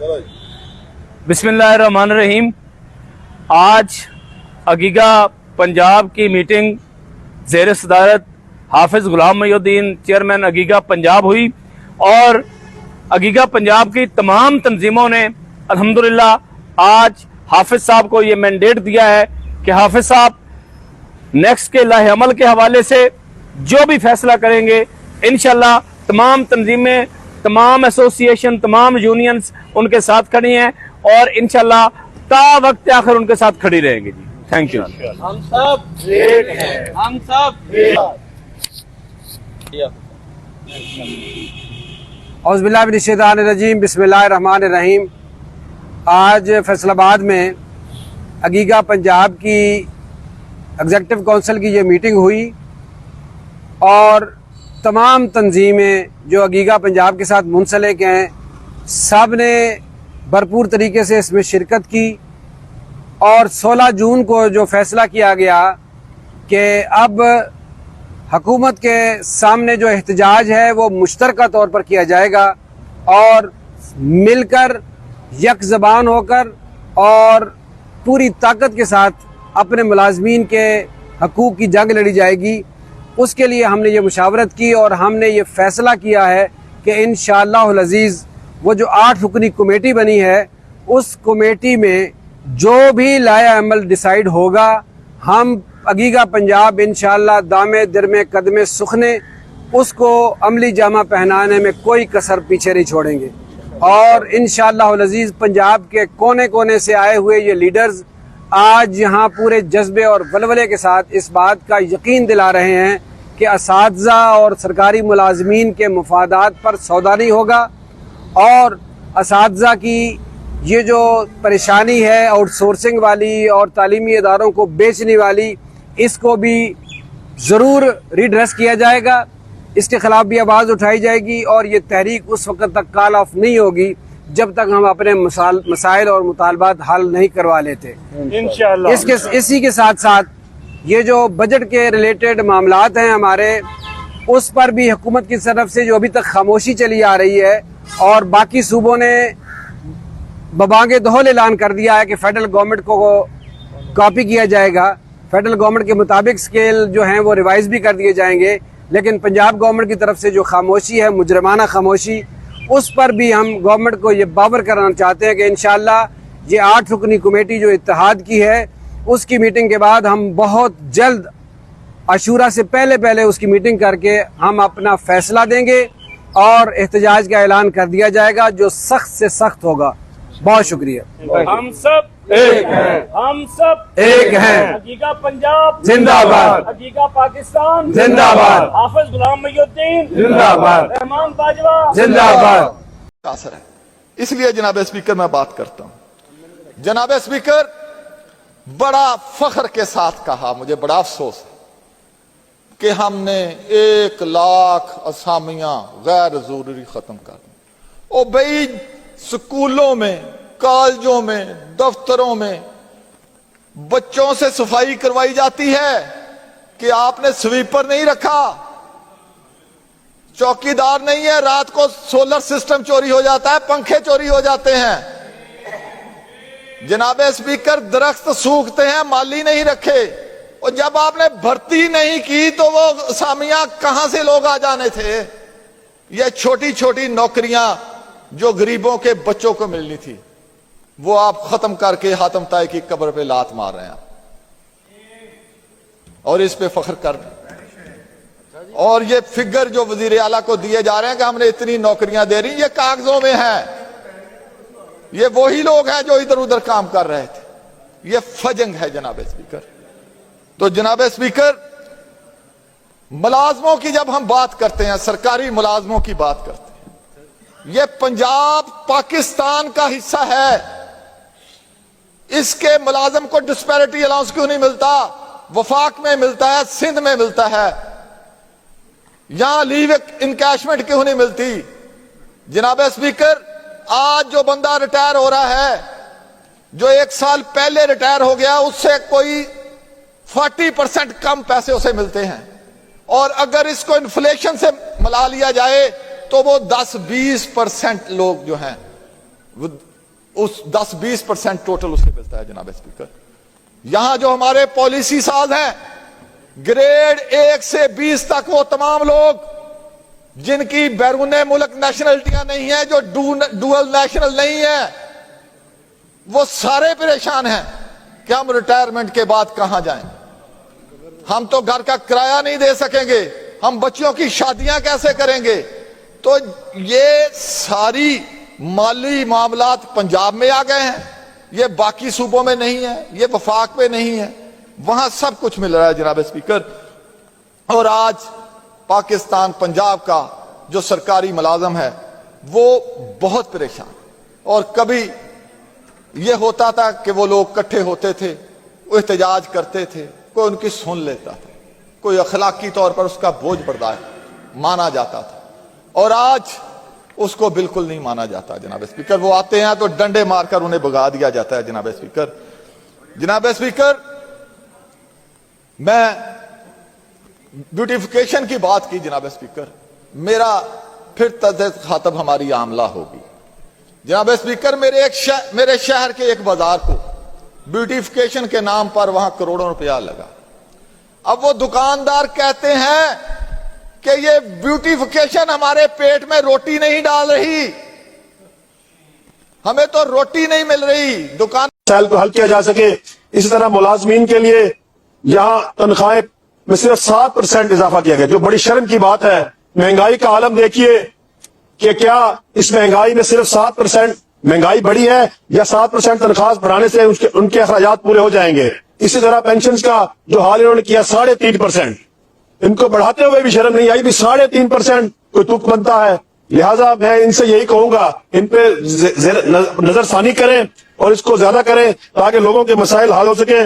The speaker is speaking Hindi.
बिस्मिल्लाहिर्रहमानिर्रहीम। आज अगीगा पंजाब की मीटिंग ज़ेर सदारत हाफिज़ गुलाम मोइनुद्दीन चेयरमैन अगीगा पंजाब हुई और अगीगा पंजाब की तमाम तंजीमों ने अल्हम्दुलिल्लाह आज हाफिज़ साहब को ये मैंडेट दिया है कि हाफिज़ साहब नेक्स्ट के लाहे अमल के हवाले से जो भी फैसला करेंगे इंशाल्लाह तमाम तंजीमें, तमाम एसोसिएशन, तमाम यूनियंस उनके साथ खड़ी हैं और इंशाल्लाह ता वक्त आखिर उनके साथ खड़ी रहेंगी जी। Thank you. हम सब एक हैं, हम सब औज़ुबिल्लाहिमिनश्शैतानिर्रजीम बिस्मिल्लाहिर्रहमानिर्रहीम। आज फैसलाबाद में अगीगा पंजाब की एग्जीक्यूटिव काउंसिल की ये मीटिंग हुई और तमाम तंजीमें जो अगीगा पंजाब के साथ मुंसलिक हैं सब ने भरपूर तरीके से इसमें शिरकत की और 16 जून को जो फ़ैसला किया गया कि अब हुकूमत के सामने जो एहतजाज है वो मुश्तरका तौर पर किया जाएगा और मिलकर यक ज़बान होकर और पूरी ताकत के साथ अपने मुलाजमीन के हकूक़ की जंग लड़ी जाएगी। उसके लिए हमने ये मुशावरत की और हमने ये फ़ैसला किया है कि इंशाअल्लाहुल अज़ीज़ वो जो 8 रुकनी कमेटी बनी है उस कमेटी में जो भी लाया अमल डिसाइड होगा हम अगीगा पंजाब इंशाअल्लाह दामे दिरमे कदमे सुखने उसको अमली जामा पहनाने में कोई कसर पीछे नहीं छोड़ेंगे और इंशाअल्लाहुल अज़ीज़ पंजाब के कोने कोने से आए हुए ये लीडर्स आज यहाँ पूरे जज्बे और वलवले के साथ इस बात का यकीन दिला रहे हैं कि असातिज़ा और सरकारी मुलाजमीन के मुफादात पर सौदा नहीं होगा और असातिज़ा की ये जो परेशानी है आउटसोर्सिंग वाली और तालीमी इदारों को बेचने वाली इसको भी ज़रूर रिड्रेस किया जाएगा, इसके ख़िलाफ़ भी आवाज़ उठाई जाएगी और ये तहरीक उस वक्त तक कॉल ऑफ नहीं होगी जब तक हम अपने मसाइल और मुतालबात हल नहीं करवा लेते इंशाअल्लाह। इसी के साथ साथ ये जो बजट के रिलेटेड मामलात हैं हमारे उस पर भी हुकूमत की तरफ से जो अभी तक खामोशी चली आ रही है और बाकी सूबों ने बबांगे दोहल ऐलान कर दिया है कि फेडरल गवर्नमेंट को कॉपी किया जाएगा, फेडरल गवर्नमेंट के मुताबिक स्केल जो हैं वो रिवाइज भी कर दिए जाएंगे, लेकिन पंजाब गवर्नमेंट की तरफ से जो खामोशी है मुजरमाना खामोशी उस पर भी हम गवर्नमेंट को ये बावर कराना चाहते हैं कि इंशाअल्लाह ये 8 रुकनी कमेटी जो इत्तेहाद की है उसकी मीटिंग के बाद हम बहुत जल्द अशूरा से पहले उसकी मीटिंग करके हम अपना फैसला देंगे और एहतजाज का ऐलान कर दिया जाएगा जो सख्त से सख्त होगा। बहुत शुक्रिया। हम सब एक हैं, हम सब एक हैं। अगीगा पंजाब जिंदाबाद, अगीगा पाकिस्तान जिंदाबाद, हाफिज़ गुलाम मोइनुद्दीन जिंदाबाद, रहमान बाजवा जिंदाबाद। असर है। इसलिए जनाब स्पीकर मैं बात करता हूं। जनाब स्पीकर, बड़ा फख्र के साथ कहा, मुझे बड़ा अफसोस है कि हमने 1 लाख असामियां गैर जरूरी खत्म कर दी। ओ भाई, स्कूलों में, कॉलेजों में, दफ्तरों में बच्चों से सफाई करवाई जाती है कि आपने स्वीपर नहीं रखा, चौकीदार नहीं है, रात को सोलर सिस्टम चोरी हो जाता है, पंखे चोरी हो जाते हैं। जनाब स्पीकर, दरख्त सूखते हैं, माली नहीं रखे, और जब आपने भर्ती नहीं की तो वो असामियां कहां से लोग आ जाने थे। ये छोटी छोटी नौकरियां जो गरीबों के बच्चों को मिलनी थी वो आप खत्म करके हातम ताई की कब्र पे लात मार रहे हैं और इस पे फख्र कर रहे। और ये फिगर जो वजीर आला को दिए जा रहे हैं कि हमने इतनी नौकरियां दे रही, ये कागजों में है। ये वही लोग हैं जो इधर उधर काम कर रहे थे। ये फजंग है जनाब स्पीकर। तो जनाब स्पीकर, मुलाजमों की जब हम बात करते हैं, सरकारी मुलाजमों की बात करते हैं, ये पंजाब पाकिस्तान का हिस्सा है। इसके मुलाजम को डिस्पैरिटी अलाउंस क्यों नहीं मिलता? वफाक में मिलता है, सिंध में मिलता है, यहां लीव इनकैशमेंट क्यों नहीं मिलती? जनाब स्पीकर, आज जो बंदा रिटायर हो रहा है, जो 1 साल पहले रिटायर हो गया, उससे कोई 40% कम पैसे उसे मिलते हैं, और अगर इसको इन्फ्लेशन से मिला लिया जाए तो वो 10-20% लोग जो हैं उस 10-20% टोटल उसे मिलता है जनाब स्पीकर। यहां जो हमारे पॉलिसी साज हैं, ग्रेड 1 से 20 तक वो तमाम लोग जिनकी बैरून मुल्क नेशनलिटियां नहीं है, जो डुअल नेशनल नहीं है, वो सारे परेशान हैं कि हम रिटायरमेंट के बाद कहां जाएं। हम तो घर का किराया नहीं दे सकेंगे, हम बच्चों की शादियां कैसे करेंगे। तो ये सारी माली मामलात पंजाब में आ गए हैं, ये बाकी सूबों में नहीं है, ये वफाक में नहीं है, वहां सब कुछ मिल रहा है जनाब स्पीकर। और आज पाकिस्तान पंजाब का जो सरकारी मुलाजम है वो बहुत परेशान। और कभी ये होता था कि वो लोग इकट्ठे होते थे, वो एहतजाज करते थे, कोई उनकी सुन लेता था, कोई अखलाकी तौर पर उसका बोझ बर्दाश्त माना जाता था, और आज उसको बिल्कुल नहीं माना जाता जनाब स्पीकर। वो आते हैं तो डंडे मारकर उन्हें भगा दिया जाता है जनाब स्पीकर। जनाब स्पीकर, मैं ब्यूटिफिकेशन की बात की जनाब स्पीकर, मेरा फिर तजद खातब हमारी आमला होगी जनाब स्पीकर। मेरे शहर के एक बाजार को ब्यूटिफिकेशन के नाम पर वहां करोड़ों रुपया लगा। अब वो दुकानदार कहते हैं कि ये ब्यूटिफिकेशन हमारे पेट में रोटी नहीं डाल रही, हमें तो रोटी नहीं मिल रही। दुकान मसाइल को हल किया जा सके। इसी तरह मुलाजमीन के लिए यहां तनख्वाहें में सिर्फ 7% इजाफा किया गया, जो बड़ी शर्म की बात है। महंगाई का आलम देखिए कि क्या इस महंगाई में सिर्फ 7% महंगाई बढ़ी है, या 7% तनख्वाह बढ़ाने से उनके अखराजात पूरे हो जाएंगे। इसी तरह पेंशन का जो हाल इन्होंने किया 3.5%, इनको बढ़ाते हुए भी शर्म नहीं आई, भी 3.5% कोई तुक बनता है। लिहाजा मैं इनसे यही कहूंगा, इन पे नजरसानी करें और इसको ज्यादा करें ताकि लोगों के मसाइल हल हो सके।